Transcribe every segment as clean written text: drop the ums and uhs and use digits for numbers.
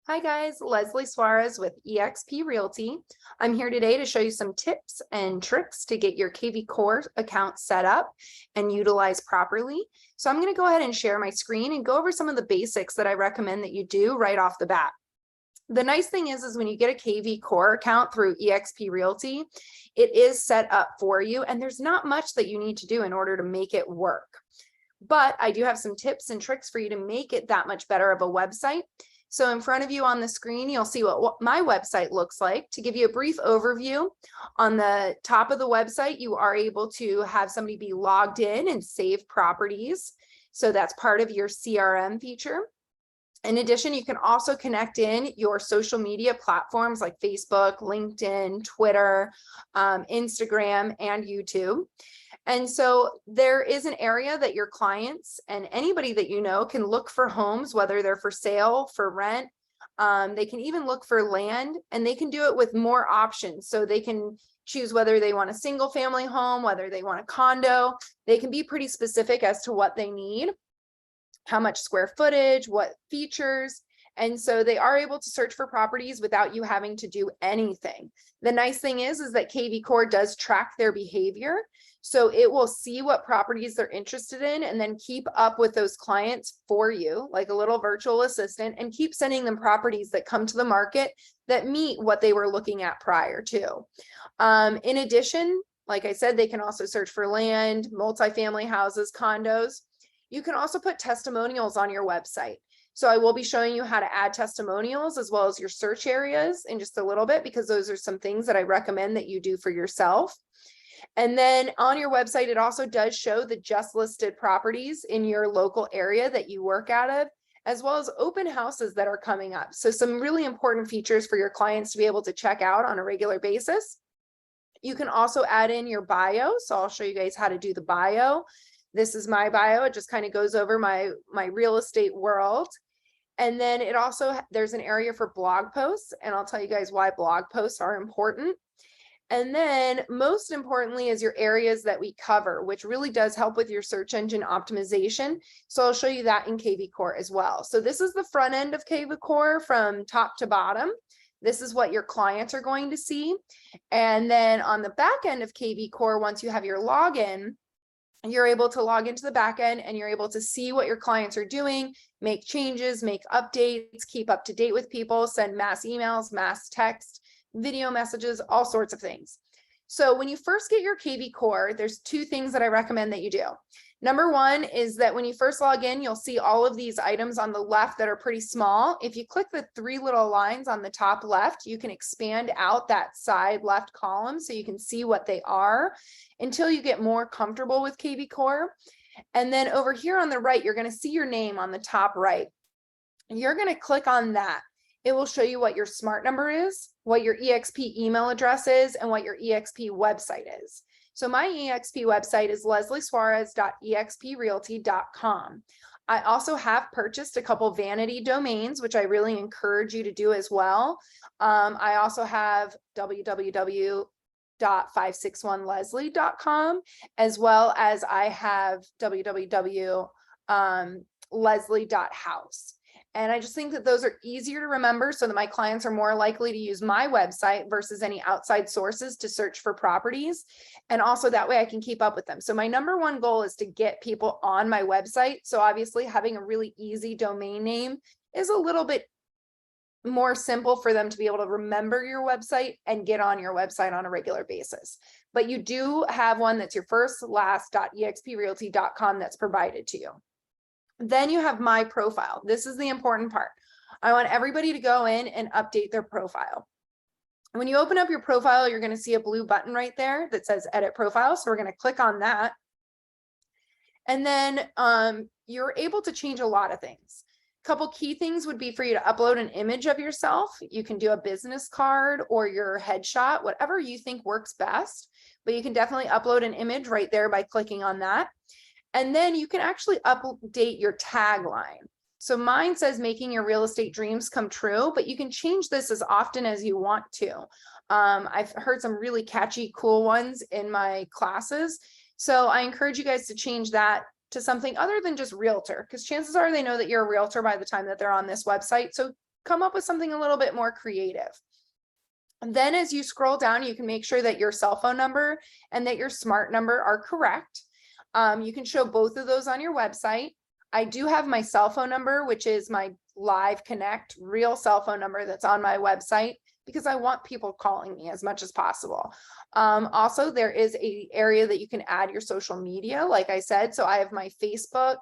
Hi guys, Leslie Suarez with eXp Realty. I'm here today to show you some tips and tricks to get your kvCORE account set up and utilized properly. So I'm going to go ahead and share my screen and go over some of the basics that I recommend that you do right off the bat. The nice thing is when you get a kvCORE account through eXp Realty, it is set up for you and there's not much that you need to do in order to make it work. But I do have some tips and tricks for you to make it that much better of a website. So in front of you on the screen, you'll see what my website looks like. To give you a brief overview, on the top of the website, you are able to have somebody be logged in and save properties. So that's part of your CRM feature. In addition, you can also connect in your social media platforms like Facebook, LinkedIn, Twitter, Instagram, and YouTube. And so there is an area that your clients and anybody that you know can look for homes, whether they're for sale, for rent. They can even look for land, and they can do it with more options. So they can choose whether they want a single family home, whether they want a condo. They can be pretty specific as to what they need, how much square footage, what features. And so they are able to search for properties without you having to do anything. The nice thing is that kvCORE does track their behavior. So it will see what properties they're interested in and then keep up with those clients for you, like a little virtual assistant, and keep sending them properties that come to the market that meet what they were looking at prior to. In addition, like I said, they can also search for land, multifamily houses, condos. You can also put testimonials on your website. So I will be showing you how to add testimonials as well as your search areas in just a little bit, because those are some things that I recommend that you do for yourself. And then on your website, it also does show the just listed properties in your local area that you work out of, as well as open houses that are coming up. So some really important features for your clients to be able to check out on a regular basis. You can also add in your bio. So I'll show you guys how to do the bio. This is my bio. It just kind of goes over my real estate world. And then it also, there's an area for blog posts, and I'll tell you guys why blog posts are important. And then most importantly is your areas that we cover, which really does help with your search engine optimization. So I'll show you that in kvCORE as well. So this is the front end of kvCORE from top to bottom. This is what your clients are going to see. And then on the back end of kvCORE, once you have your login, you're able to log into the back end and you're able to see what your clients are doing, make changes, make updates, keep up to date with people, send mass emails, mass text, video messages, all sorts of things. So when you first get your kvCORE, there's two things that I recommend that you do. Number one is that when you first log in, you'll see all of these items on the left that are pretty small. If you click the three little lines on the top left, you can expand out that side left column so you can see what they are until you get more comfortable with kvCORE. And then over here on the right, you're going to see your name on the top right. You're going to click on that. It will show you what your smart number is, what your eXp email address is, and what your eXp website is. So my eXp website is lesliesuarez.exprealty.com. I also have purchased a couple vanity domains, which I really encourage you to do as well. I also have www.561leslie.com, as well as I have www.leslie.house. And I just think that those are easier to remember so that my clients are more likely to use my website versus any outside sources to search for properties. And also that way I can keep up with them. So my number one goal is to get people on my website. So obviously having a really easy domain name is a little bit more simple for them to be able to remember your website and get on your website on a regular basis. But you do have one that's your first last.exprealty.com that's provided to you. Then you have my profile. This is the important part. I want everybody to go in and update their profile. When you open up your profile, you're going to see a blue button right there that says edit profile. So we're going to click on that. And then you're able to change a lot of things. A couple key things would be for you to upload an image of yourself. You can do a business card or your headshot, whatever you think works best. But you can definitely upload an image right there by clicking on that. And then you can actually update your tagline. So mine says making your real estate dreams come true, but you can change this as often as you want to. I've heard some really catchy, cool ones in my classes. So I encourage you guys to change that to something other than just realtor, because chances are they know that you're a realtor by the time that they're on this website. So come up with something a little bit more creative. And then as you scroll down, you can make sure that your cell phone number and that your smart number are correct. You can show both of those on your website. I do have my cell phone number, which is my live connect real cell phone number that's on my website, because I want people calling me as much as possible. Also, there is a area that you can add your social media, like I said. So I have my Facebook.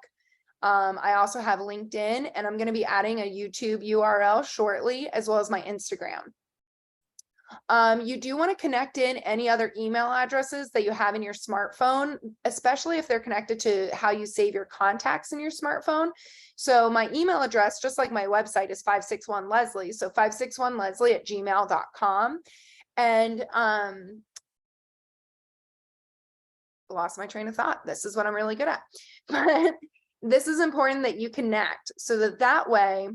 I also have LinkedIn, and I'm going to be adding a YouTube URL shortly, as well as my Instagram. You do want to connect in any other email addresses that you have in your smartphone, especially if they're connected to how you save your contacts in your smartphone. So my email address, just like my website, is 561Leslie. So 561Leslie@gmail.com. And lost my train of thought. This is what I'm really good at. But this is important that you connect so that way,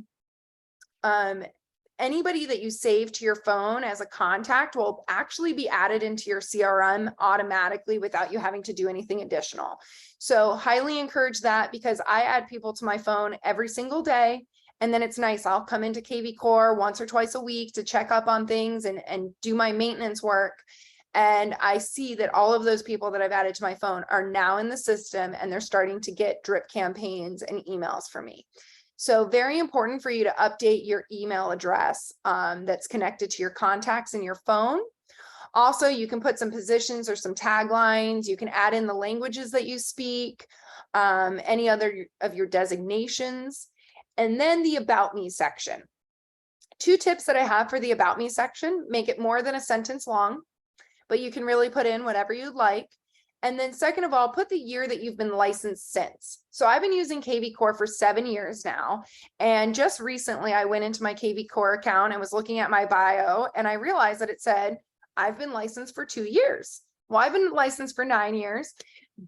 anybody that you save to your phone as a contact will actually be added into your CRM automatically without you having to do anything additional. So highly encourage that, because I add people to my phone every single day. And then it's nice. I'll come into kvCORE once or twice a week to check up on things and do my maintenance work. And I see that all of those people that I've added to my phone are now in the system, and they're starting to get drip campaigns and emails from me. So very important for you to update your email address that's connected to your contacts in your phone. Also, you can put some positions or some taglines. You can add in the languages that you speak, any other of your designations, and then the About Me section. 2 tips that I have for the About Me section: make it more than a sentence long, but you can really put in whatever you'd like. And then second of all, put the year that you've been licensed since. So I've been using kvCORE for 7 years now. And just recently I went into my kvCORE account and was looking at my bio, and I realized that it said, I've been licensed for 2 years. Well, I've been licensed for 9 years,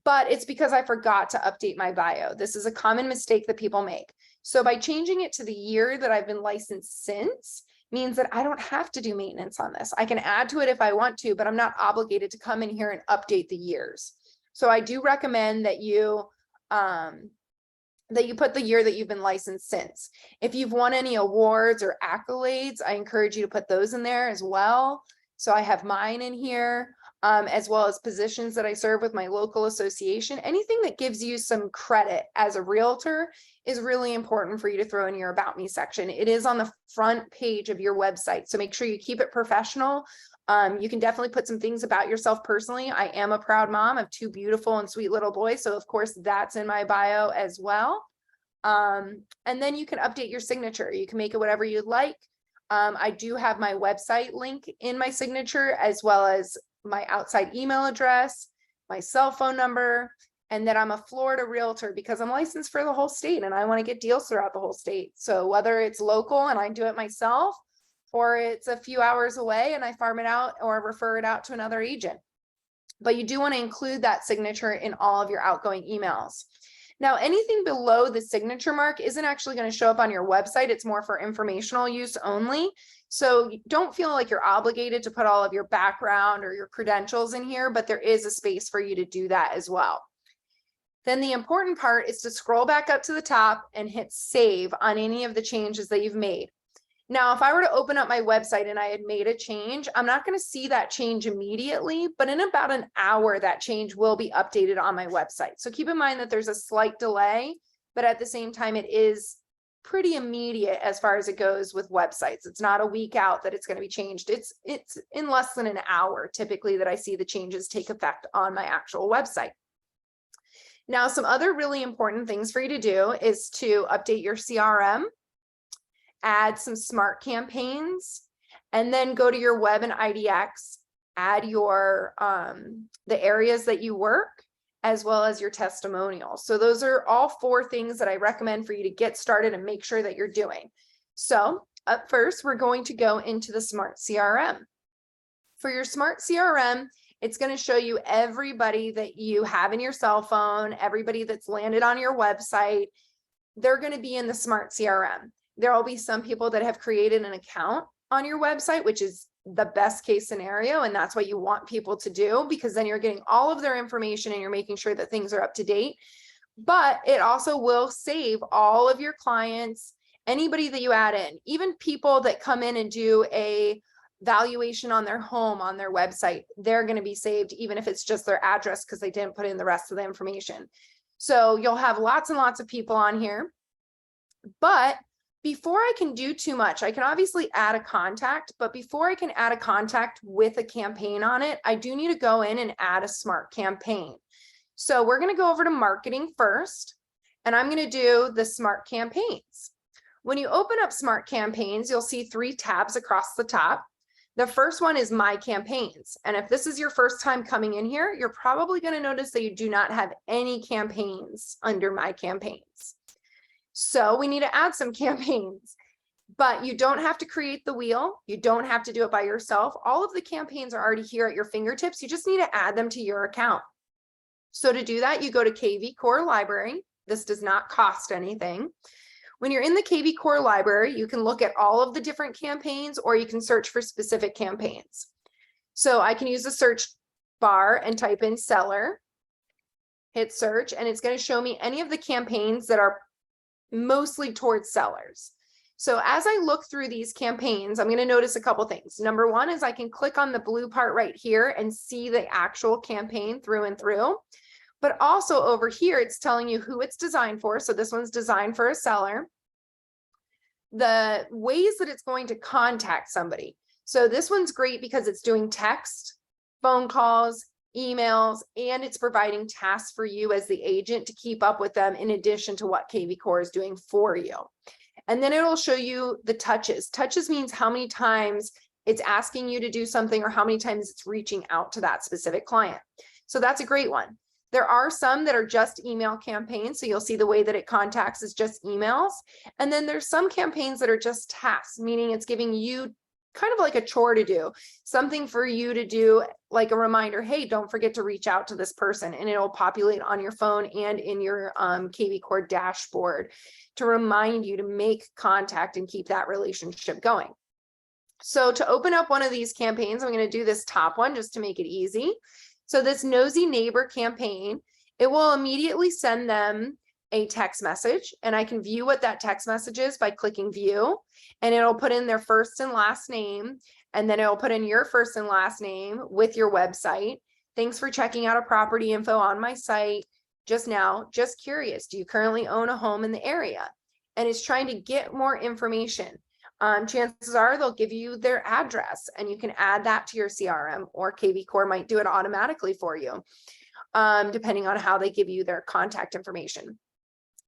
but it's because I forgot to update my bio. This is a common mistake that people make. So by changing it to the year that I've been licensed since, means that I don't have to do maintenance on this. I can add to it if I want to, but I'm not obligated to come in here and update the years. So I do recommend that you put the year that you've been licensed since. If you've won any awards or accolades, I encourage you to put those in there as well. So I have mine in here, as well as positions that I serve with my local association. Anything that gives you some credit as a realtor is really important for you to throw in your About Me section. It is on the front page of your website, so make sure you keep it professional. You can definitely put some things about yourself personally. I am a proud mom of 2 beautiful and sweet little boys, so of course that's in my bio as well. And then you can update your signature. You can make it whatever you'd like. I do have my website link in my signature, as well as my outside email address, my cell phone number, and that I'm a Florida realtor because I'm licensed for the whole state and I want to get deals throughout the whole state. So whether it's local and I do it myself, or it's a few hours away and I farm it out or refer it out to another agent. But you do want to include that signature in all of your outgoing emails. Now, anything below the signature mark isn't actually going to show up on your website. It's more for informational use only. So don't feel like you're obligated to put all of your background or your credentials in here, but there is a space for you to do that as well. Then the important part is to scroll back up to the top and hit save on any of the changes that you've made. Now, if I were to open up my website and I had made a change, I'm not going to see that change immediately, but in about an hour, that change will be updated on my website. So keep in mind that there's a slight delay, but at the same time, it is pretty immediate as far as it goes with websites. It's not a week out that it's going to be changed. It's in less than an hour typically that I see the changes take effect on my actual website. Now, some other really important things for you to do is to update your CRM, add some smart campaigns, and then go to your web and IDX, add your the areas that you work, as well as your testimonials. So those are all 4 things that I recommend for you to get started and make sure that you're doing. So up first, we're going to go into the Smart CRM. For your Smart CRM, it's going to show you everybody that you have in your cell phone, everybody that's landed on your website. They're going to be in the Smart CRM. There will be some people that have created an account on your website, which is the best case scenario. And that's what you want people to do, because then you're getting all of their information and you're making sure that things are up to date. But it also will save all of your clients anybody that you add in, even people that come in and do a valuation on their home on their website, they're going to be saved, even if it's just their address because they didn't put in the rest of the information. So you'll have lots and lots of people on here. But before I can do too much, I can obviously add a contact, but before I can add a contact with a campaign on it, I do need to go in and add a smart campaign. So we're going to go over to marketing first, and I'm going to do the smart campaigns. When you open up smart campaigns, you'll see 3 tabs across the top. The first one is my campaigns. And if this is your first time coming in here, you're probably going to notice that you do not have any campaigns under my campaigns. So we need to add some campaigns, but you don't have to create the wheel. You don't have to do it by yourself. All of the campaigns are already here at your fingertips. You just need to add them to your account. So to do that, you go to kvCORE library. This does not cost anything. When you're in the kvCORE library, you can look at all of the different campaigns, or you can search for specific campaigns. So I can use the search bar and type in seller, hit search, and it's going to show me any of the campaigns that are mostly towards sellers. So as I look through these campaigns, I'm going to notice a couple things. Number one is I can click on the blue part right here and see the actual campaign through and through. But also over here, it's telling you who it's designed for. So this one's designed for a seller. The ways that it's going to contact somebody. So this one's great because it's doing text, phone calls, emails, and it's providing tasks for you as the agent to keep up with them in addition to what kvCORE is doing for you. And then it'll show you the touches. Touches means how many times it's asking you to do something or how many times it's reaching out to that specific client. So that's a great one. There are some that are just email campaigns. So you'll see the way that it contacts is just emails. And then there's some campaigns that are just tasks, meaning it's giving you kind of like a chore to do, something for you to do, like a reminder, hey, don't forget to reach out to this person, and it'll populate on your phone and in your kvCORE dashboard to remind you to make contact and keep that relationship going. So to open up one of these campaigns, I'm going to do this top one just to make it easy. So this nosy neighbor campaign, it will immediately send them a text message, and I can view what that text message is by clicking view, and it'll put in their first and last name, and then it'll put in your first and last name with your website. Thanks for checking out a property info on my site just now. Just curious, do you currently own a home in the area? And it's trying to get more information. Chances are they'll give you their address, and you can add that to your CRM, or kvCORE might do it automatically for you, depending on how they give you their contact information.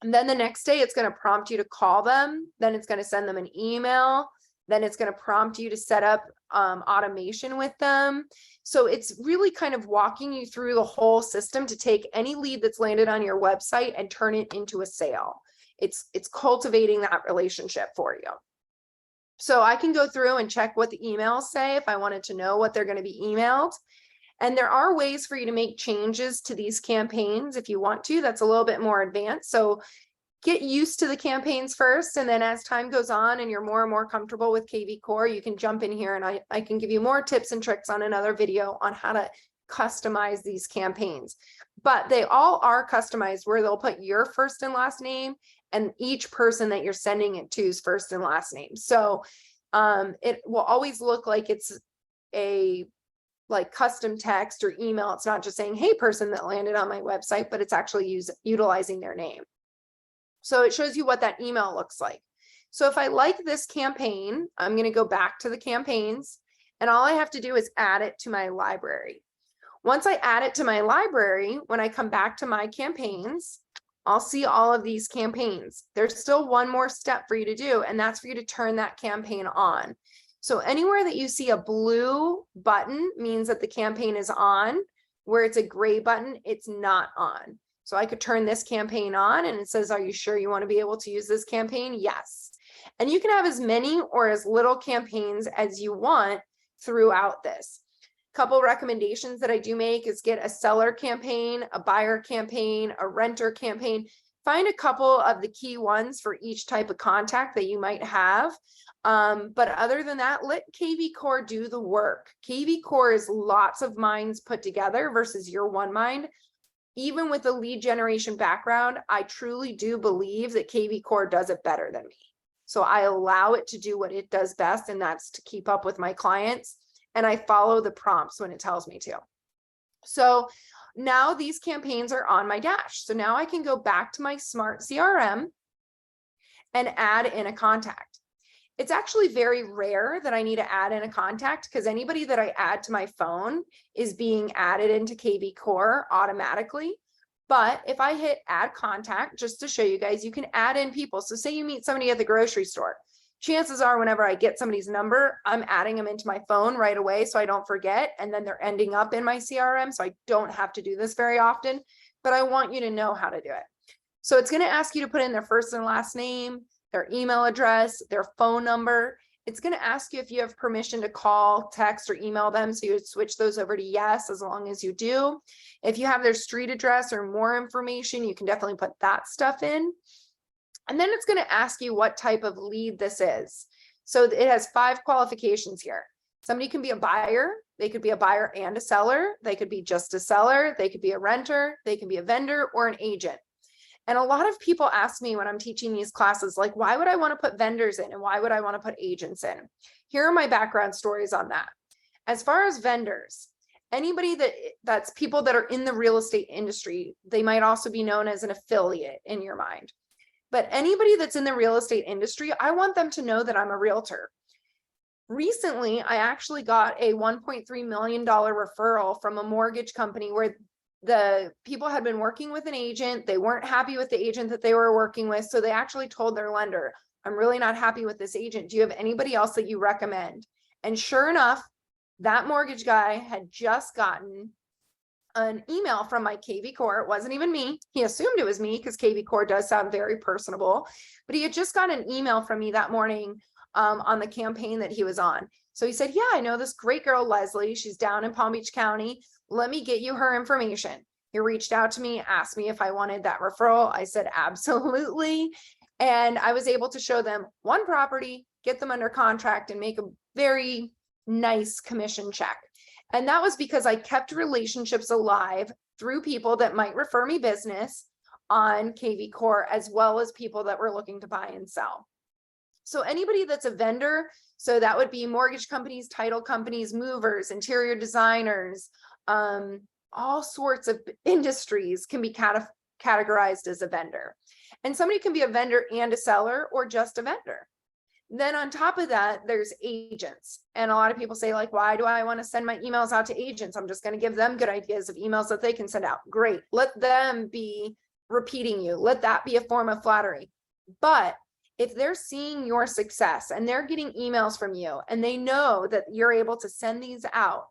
And then the next day, it's going to prompt you to call them. Then it's going to send them an email. Then it's going to prompt you to set up automation with them. So it's really kind of walking you through the whole system to take any lead that's landed on your website and turn it into a sale. It's cultivating that relationship for you. So I can go through and check what the emails say if I wanted to know what they're going to be emailed. And there are ways for you to make changes to these campaigns if you want to. That's a little bit more advanced. So get used to the campaigns first. And then as time goes on and you're more and more comfortable with kvCORE, you can jump in here and I can give you more tips and tricks on another video on how to customize these campaigns. But they all are customized where they'll put your first and last name and each person that you're sending it to's first and last name. So it will always look like it's a custom text or email. It's not just saying, hey, person that landed on my website, but it's actually utilizing their name. So it shows you what that email looks like. So if I like this campaign, I'm going to go back to the campaigns, and all I have to do is add it to my library. Once I add it to my library, when I come back to my campaigns, I'll see all of these campaigns. There's still one more step for you to do, and that's for you to turn that campaign on. So anywhere that you see a blue button means that the campaign is on. Where it's a gray button, it's not on. So I could turn this campaign on and it says, are you sure you want to be able to use this campaign? Yes. And you can have as many or as little campaigns as you want throughout this. Couple recommendations that I do make is get a seller campaign, a buyer campaign, a renter campaign. Find a couple of the key ones for each type of contact that you might have. But other than that, let kvCORE do the work. kvCORE is lots of minds put together versus your one mind. Even with a lead generation background, I truly do believe that kvCORE does it better than me. So I allow it to do what it does best, and that's to keep up with my clients. And I follow the prompts when it tells me to. So now these campaigns are on my dash. So now I can go back to my smart CRM and add in a contact. It's actually very rare that I need to add in a contact, because anybody that I add to my phone is being added into kvCORE automatically. But if I hit add contact, just to show you guys, you can add in people. So say you meet somebody at the grocery store. Chances are whenever I get somebody's number, I'm adding them into my phone right away so I don't forget. And then they're ending up in my CRM. So I don't have to do this very often, but I want you to know how to do it. So it's going to ask you to put in their first and last name, their email address, their phone number. It's going to ask you if you have permission to call, text, or email them. So you would switch those over to yes, as long as you do. If you have their street address or more information, you can definitely put that stuff in. And then it's going to ask you what type of lead this is. So it has 5 qualifications here. Somebody can be a buyer. They could be a buyer and a seller. They could be just a seller. They could be a renter. They can be a vendor or an agent. And a lot of people ask me when I'm teaching these classes, like, why would I want to put vendors in and why would I want to put agents in? Here are my background stories on that. As far as vendors, anybody that's people that are in the real estate industry, they might also be known as an affiliate in your mind. But anybody that's in the real estate industry, I want them to know that I'm a realtor. Recently, I actually got a $1.3 million referral from a mortgage company where the people had been working with an agent. They weren't happy with the agent that they were working with. So they actually told their lender, I'm really not happy with this agent. Do you have anybody else that you recommend? And sure enough, that mortgage guy had just gotten an email from my kvCORE. It wasn't even me. He assumed it was me because kvCORE does sound very personable, but he had just got an email from me that morning on the campaign that he was on. So he said, yeah, I know this great girl, Leslie. She's down in Palm Beach County. Let me get you her information. He reached out to me, asked me if I wanted that referral. I said, absolutely. And I was able to show them one property, get them under contract, and make a very nice commission check. And that was because I kept relationships alive through people that might refer me business on kvCORE, as well as people that were looking to buy and sell. So anybody that's a vendor, so that would be mortgage companies, title companies, movers, interior designers, all sorts of industries can be categorized as a vendor. And somebody can be a vendor and a seller, or just a vendor. Then on top of that, there's agents. And a lot of people say, like, why do I want to send my emails out to agents? I'm just going to give them good ideas of emails that they can send out. Great. Let them be repeating you. Let that be a form of flattery. But if they're seeing your success and they're getting emails from you and they know that you're able to send these out,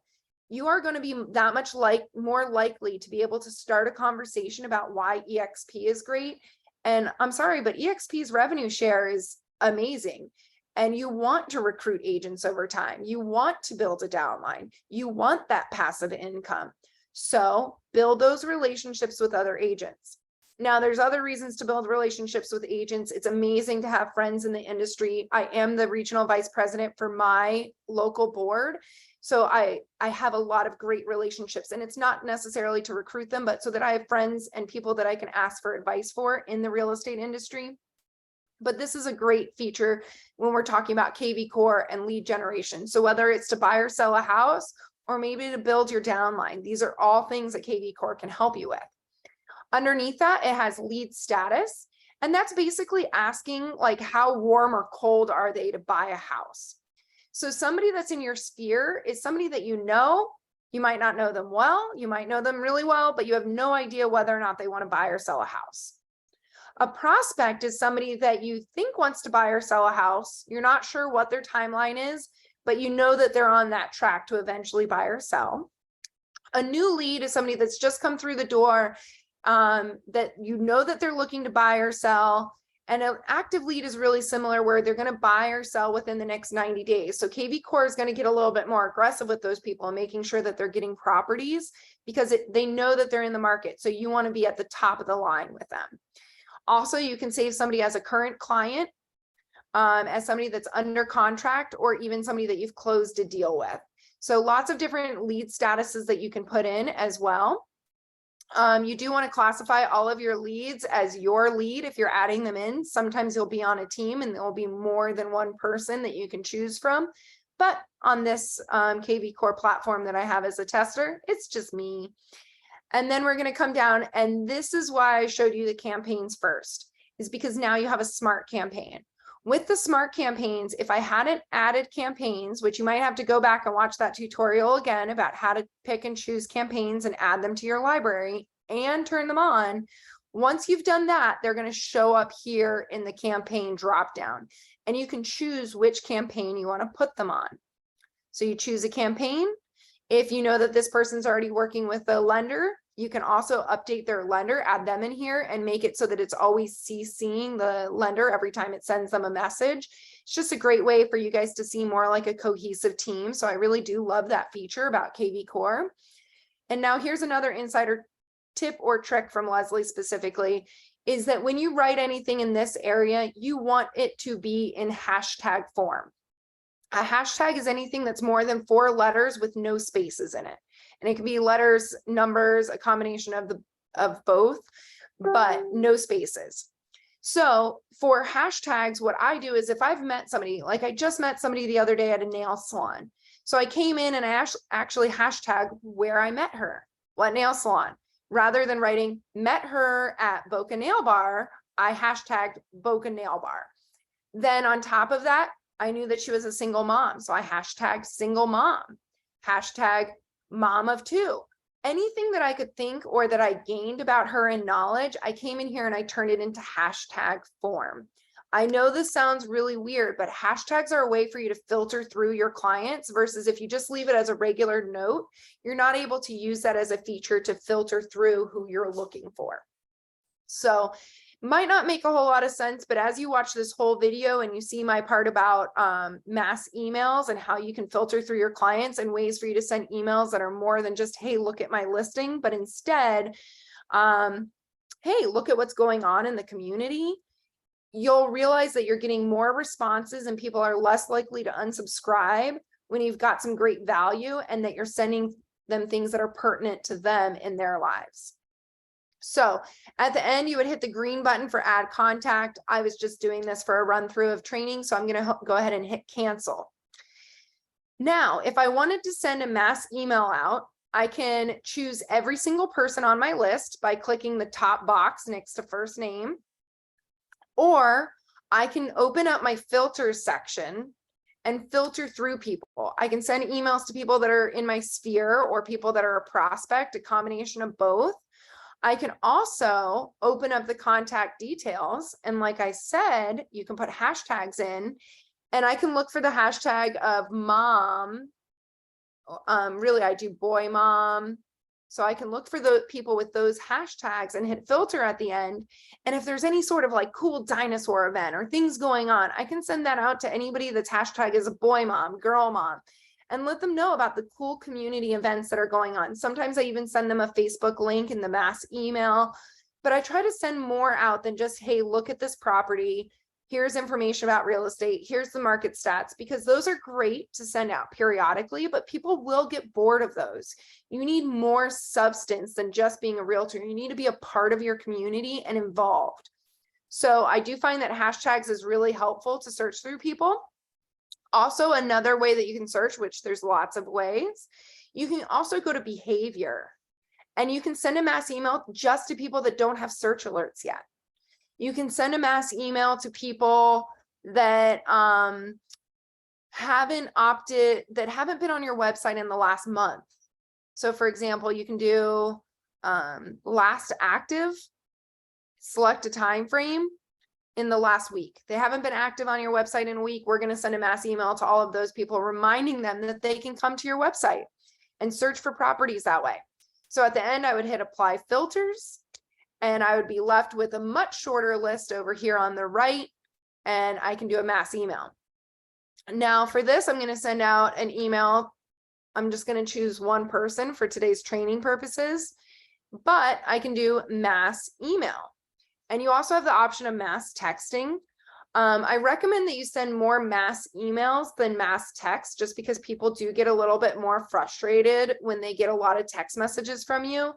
you are going to be that much more likely to be able to start a conversation about why EXP is great. And I'm sorry, but EXP's revenue share is amazing. And you want to recruit agents over time. You want to build a downline. You want that passive income. So build those relationships with other agents. Now, there's other reasons to build relationships with agents. It's amazing to have friends in the industry. I am the regional vice president for my local board. So I have a lot of great relationships, and it's not necessarily to recruit them, but so that I have friends and people that I can ask for advice for in the real estate industry. But this is a great feature when we're talking about kvCORE and lead generation. So whether it's to buy or sell a house, or maybe to build your downline, these are all things that kvCORE can help you with. Underneath that, it has lead status. And that's basically asking, like, how warm or cold are they to buy a house? So somebody that's in your sphere is somebody that you know. You might not know them well. You might know them really well, but you have no idea whether or not they want to buy or sell a house. A prospect is somebody that you think wants to buy or sell a house. You're not sure what their timeline is, but you know that they're on that track to eventually buy or sell. A new lead is somebody that's just come through the door, that you know that they're looking to buy or sell. And an active lead is really similar, where they're going to buy or sell within the next 90 days. So kvCORE is going to get a little bit more aggressive with those people and making sure that they're getting properties, because they know that they're in the market. So you want to be at the top of the line with them. Also, you can save somebody as a current client, as somebody that's under contract, or even somebody that you've closed a deal with. So lots of different lead statuses that you can put in as well. You do want to classify all of your leads as your lead if you're adding them in. Sometimes you'll be on a team and there'll be more than one person that you can choose from. But on this kvCORE platform that I have as a tester, it's just me. And then we're going to come down, and this is why I showed you the campaigns first, is because now you have a smart campaign. With the smart campaigns, if I hadn't added campaigns, which you might have to go back and watch that tutorial again about how to pick and choose campaigns and add them to your library and turn them on. Once you've done that, they're going to show up here in the campaign dropdown, and you can choose which campaign you want to put them on. So you choose a campaign. If you know that this person's already working with a lender, you can also update their lender, add them in here, and make it so that it's always CCing the lender every time it sends them a message. It's just a great way for you guys to see more like a cohesive team. So I really do love that feature about kvCORE. And now here's another insider tip or trick from Leslie specifically, is that when you write anything in this area, you want it to be in hashtag form. A hashtag is anything that's more than 4 letters with no spaces in it. And it can be letters, numbers, a combination of both, but no spaces. So for hashtags, what I do is if I've met somebody, like I just met somebody the other day at a nail salon. So I came in and I actually hashtag where I met her, what nail salon. Rather than writing met her at Boca Nail Bar, I hashtagged Boca Nail Bar. Then on top of that, I knew that she was a single mom. So I hashtagged single mom, hashtag mom of 2. Anything that I could think or that I gained about her in knowledge, I came in here and I turned it into hashtag form. I know this sounds really weird, but hashtags are a way for you to filter through your clients versus if you just leave it as a regular note, you're not able to use that as a feature to filter through who you're looking for. So might not make a whole lot of sense, but as you watch this whole video and you see my part about mass emails and how you can filter through your clients and ways for you to send emails that are more than just, hey, look at my listing, but instead, hey, look at what's going on in the community, you'll realize that you're getting more responses and people are less likely to unsubscribe when you've got some great value and that you're sending them things that are pertinent to them in their lives. So at the end, you would hit the green button for add contact. I was just doing this for a run through of training, so I'm going to go ahead and hit cancel. Now, if I wanted to send a mass email out, I can choose every single person on my list by clicking the top box next to first name, or I can open up my filters section and filter through people. I can send emails to people that are in my sphere or people that are a prospect, a combination of both. I can also open up the contact details. And like I said, you can put hashtags in and I can look for the hashtag of mom. Really, I do boy mom. So I can look for the people with those hashtags and hit filter at the end. And if there's any sort of like cool dinosaur event or things going on, I can send that out to anybody that's hashtag is a boy mom, girl mom, and let them know about the cool community events that are going on. Sometimes I even send them a Facebook link in the mass email, but I try to send more out than just, hey, look at this property. Here's information about real estate. Here's the market stats, because those are great to send out periodically, but people will get bored of those. You need more substance than just being a realtor. You need to be a part of your community and involved. So I do find that hashtags is really helpful to search through people. Also, another way that you can search, which there's lots of ways, you can also go to behavior and you can send a mass email just to people that don't have search alerts yet. You can send a mass email to people that haven't been on your website in the last month. So for example, you can do last active, select a time frame in the last week. They haven't been active on your website in a week. We're going to send a mass email to all of those people, reminding them that they can come to your website and search for properties that way. So at the end, I would hit apply filters and I would be left with a much shorter list over here on the right, and I can do a mass email. Now for this, I'm going to send out an email. I'm just going to choose one person for today's training purposes, but I can do mass email. And you also have the option of mass texting. I recommend that you send more mass emails than mass text, just because people do get a little bit more frustrated when they get a lot of text messages from you.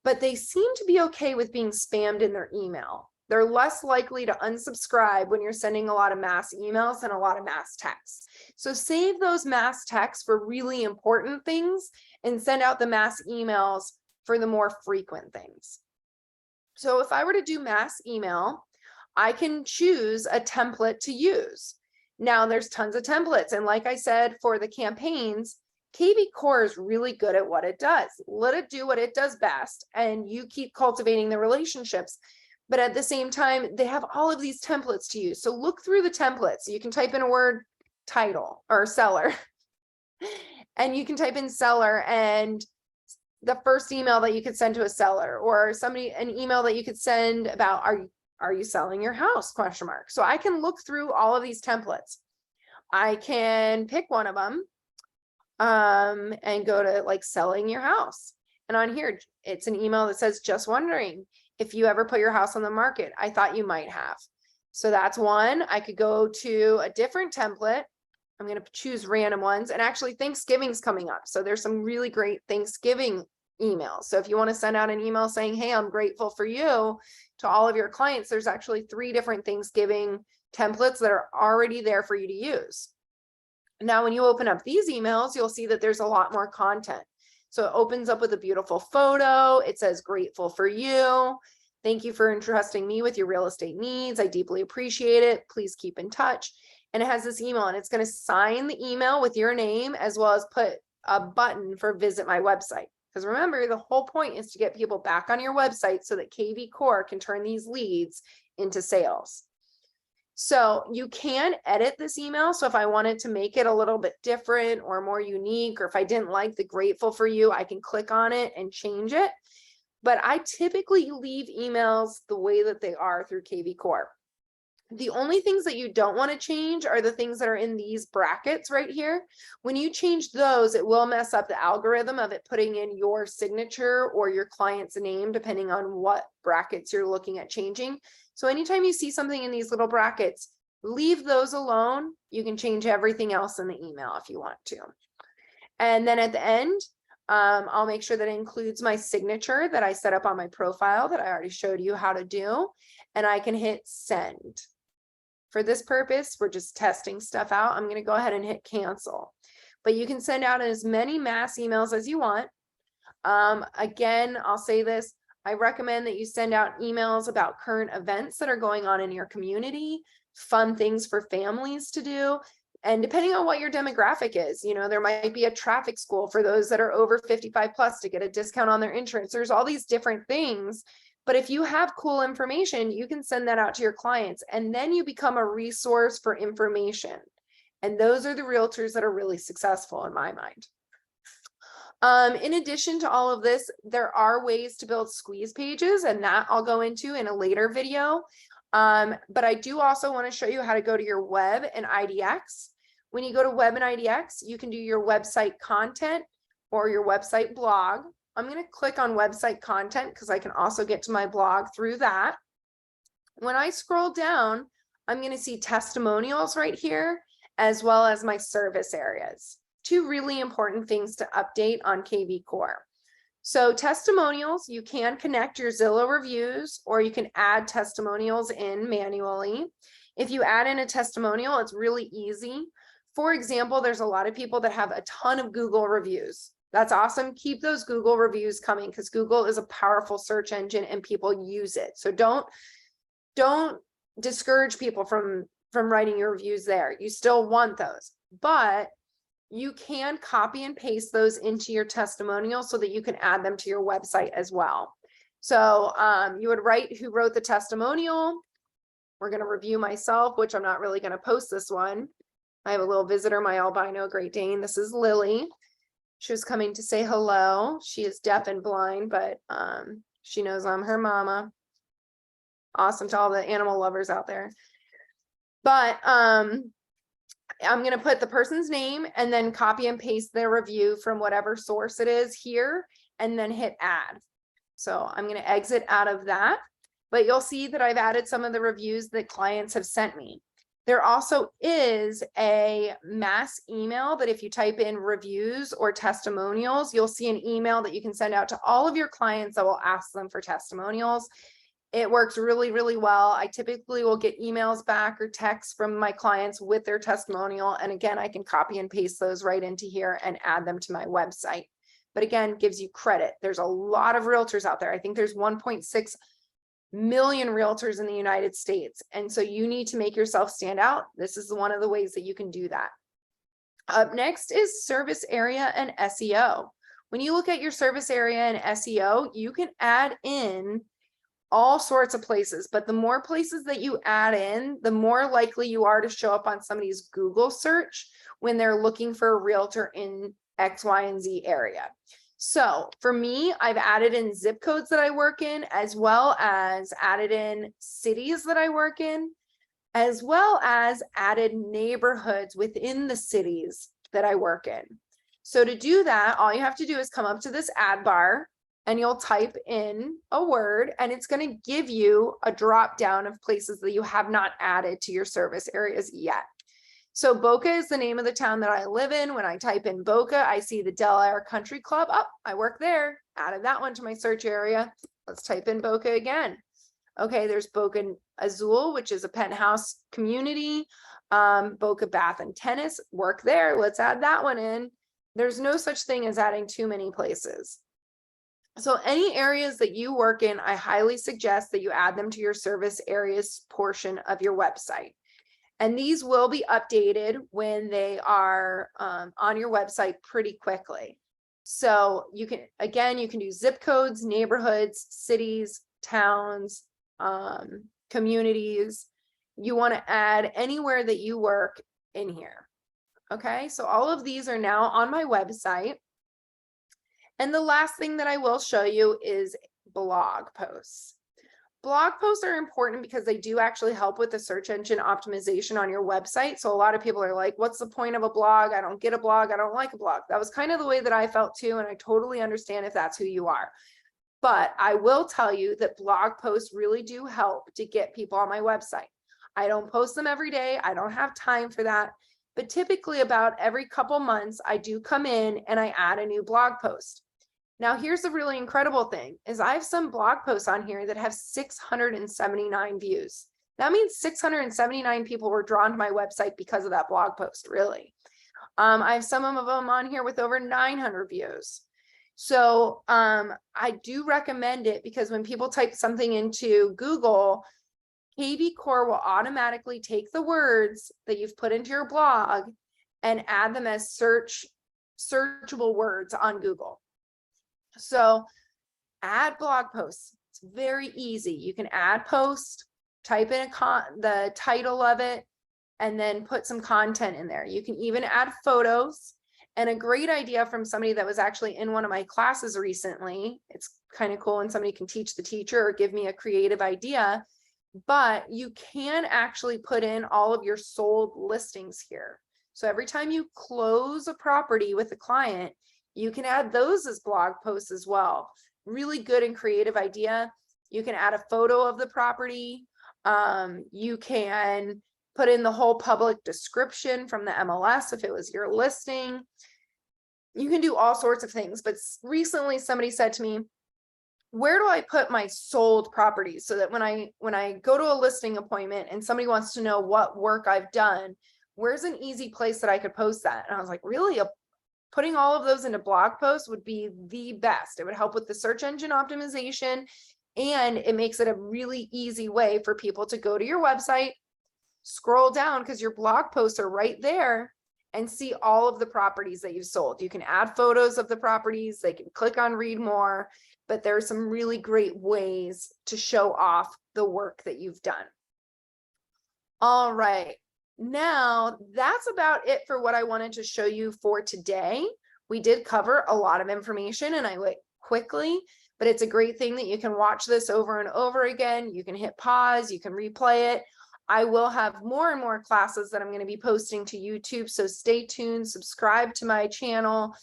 but they seem to be okay with being spammed in their email. They're less likely to unsubscribe when you're sending a lot of mass emails and a lot of mass texts. So save those mass texts for really important things and send out the mass emails for the more frequent things. So if I were to do mass email, I can choose a template to use. Now there's tons of templates. And like I said, for the campaigns, kvCORE is really good at what it does. Let it do what it does best, and you keep cultivating the relationships. But at the same time, they have all of these templates to use. So look through the templates. You can type in a word title or seller, and you can type in seller and the first email that you could send to a seller, or an email that you could send about, are you selling your house? ? So I can look through all of these templates. I can pick one of them and go to like selling your house. And on here, it's an email that says, just wondering if you ever put your house on the market. I thought you might have. So that's one. I could go to a different template. I'm going to choose random ones. And actually Thanksgiving's coming up. So there's some really great Thanksgiving emails. So if you want to send out an email saying, hey, I'm grateful for you to all of your clients, there's actually 3 different Thanksgiving templates that are already there for you to use. Now, when you open up these emails, you'll see that there's a lot more content. So it opens up with a beautiful photo. It says, grateful for you. Thank you for entrusting me with your real estate needs. I deeply appreciate it. Please keep in touch. And it has this email, and it's going to sign the email with your name, as well as put a button for visit my website. Because remember, the whole point is to get people back on your website so that kvCORE can turn these leads into sales. So you can edit this email. So if I wanted to make it a little bit different or more unique, or if I didn't like the grateful for you, I can click on it and change it. But I typically leave emails the way that they are through kvCORE. The only things that you don't want to change are the things that are in these brackets right here. When you change those, it will mess up the algorithm of it putting in your signature or your client's name, depending on what brackets you're looking at changing. So anytime you see something in these little brackets, leave those alone. You can change everything else in the email if you want to. And then at the end, I'll make sure that it includes my signature that I set up on my profile that I already showed you how to do, and I can hit send. For this purpose, we're just testing stuff out. I'm going to go ahead and hit cancel. But you can send out as many mass emails as you want. Again, I'll say this. I recommend that you send out emails about current events that are going on in your community, fun things for families to do. And depending on what your demographic is, there might be a traffic school for those that are over 55 plus to get a discount on their insurance. There's all these different things. But if you have cool information, you can send that out to your clients, and then you become a resource for information. And those are the realtors that are really successful in my mind. In addition to all of this, there are ways to build squeeze pages, and that I'll go into in a later video. But I do also want to show you how to go to your web and IDX. When you go to web and IDX, you can do your website content or your website blog. I'm going to click on website content because I can also get to my blog through that. When I scroll down, I'm going to see testimonials right here, as well as my service areas. 2 really important things to update on kvCORE. So testimonials, you can connect your Zillow reviews, or you can add testimonials in manually. If you add in a testimonial, it's really easy. For example, there's a lot of people that have a ton of Google reviews. That's awesome. Keep those Google reviews coming, because Google is a powerful search engine and people use it. So don't discourage people from writing your reviews there. You still want those, but you can copy and paste those into your testimonial so that you can add them to your website as well. So you would write who wrote the testimonial. We're going to review myself, which I'm not really going to post this one. I have a little visitor, my albino Great Dane. This is Lily. She was coming to say hello. She is deaf and blind, but she knows I'm her mama. Awesome to all the animal lovers out there. But I'm going to put the person's name and then copy and paste their review from whatever source it is here, and then hit add. So I'm going to exit out of that, but you'll see that I've added some of the reviews that clients have sent me. There also is a mass email that if you type in reviews or testimonials, you'll see an email that you can send out to all of your clients that will ask them for testimonials. It works really, really well. I typically will get emails back or texts from my clients with their testimonial. And again, I can copy and paste those right into here and add them to my website. But again, gives you credit. There's a lot of realtors out there. I think there's 1.6 million realtors in the United States. And so you need to make yourself stand out. This is one of the ways that you can do that. Up next is service area and SEO. When you look at your service area and SEO, you can add in all sorts of places, but the more places that you add in, the more likely you are to show up on somebody's Google search when they're looking for a realtor in X, Y, and Z area. So for me, I've added in zip codes that I work in, as well as added in cities that I work in, as well as added neighborhoods within the cities that I work in. So to do that, all you have to do is come up to this ad bar and you'll type in a word and it's going to give you a drop down of places that you have not added to your service areas yet. So Boca is the name of the town that I live in. When I type in Boca, I see the Del Air Country Club. Oh, I work there. Added that one to my search area. Let's type in Boca again. Okay, there's Boca Azul, which is a penthouse community. Boca Bath and Tennis, work there. Let's add that one in. There's no such thing as adding too many places. So any areas that you work in, I highly suggest that you add them to your service areas portion of your website. And these will be updated when they are on your website pretty quickly. So you can, again, you can do zip codes, neighborhoods, cities, towns, communities. You want to add anywhere that you work in here. Okay, so all of these are now on my website. And the last thing that I will show you is blog posts. Blog posts are important because they do actually help with the search engine optimization on your website. So a lot of people are like, what's the point of a blog? I don't get a blog. I don't like a blog. That was kind of the way that I felt too. And I totally understand if that's who you are. But I will tell you that blog posts really do help to get people on my website. I don't post them every day. I don't have time for that. But typically about every couple months, I do come in and I add a new blog post. Now, here's the really incredible thing is I have some blog posts on here that have 679 views. That means 679 people were drawn to my website because of that blog post, really. I have some of them on here with over 900 views. So I do recommend it because when people type something into Google, kvCORE will automatically take the words that you've put into your blog and add them as searchable words on Google. So add blog posts. It's very easy. You can add post, type in the title of it, and then put some content in there. You can even add photos. And a great idea from somebody that was actually in one of my classes recently. It's kind of cool when somebody can teach the teacher or give me a creative idea, but you can actually put in all of your sold listings here. So every time you close a property with a client, you can add those as blog posts as well. Really good and creative idea. You can add a photo of the property. You can put in the whole public description from the MLS if it was your listing. You can do all sorts of things. But recently somebody said to me, where do I put my sold properties so that when I go to a listing appointment and somebody wants to know what work I've done, where's an easy place that I could post that? And I was like, really? Putting all of those into blog posts would be the best. It would help with the search engine optimization, and it makes it a really easy way for people to go to your website, scroll down because your blog posts are right there, and see all of the properties that you've sold. You can add photos of the properties. They can click on read more, but there are some really great ways to show off the work that you've done. All right. Now, that's about it for what I wanted to show you for today. We did cover a lot of information and I went quickly, but it's a great thing that you can watch this over and over again. You can hit pause, you can replay it. I will have more and more classes that I'm going to be posting to YouTube, so stay tuned, subscribe to my channel,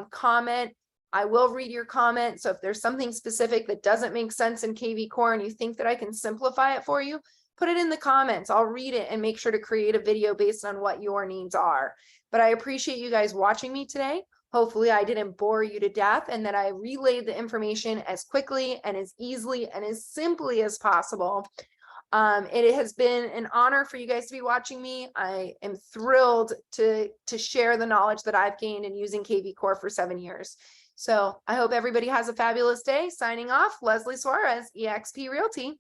comment. I will read your comment. So if there's something specific that doesn't make sense in kvCORE and you think that I can simplify it for you, put it in the comments. I'll read it and make sure to create a video based on what your needs are. But I appreciate you guys watching me today. Hopefully I didn't bore you to death and that I relayed the information as quickly and as easily and as simply as possible. It has been an honor for you guys to be watching me. I am thrilled to share the knowledge that I've gained in using kvCORE for 7 years. So I hope everybody has a fabulous day. Signing off, Leslie Suarez, eXp Realty.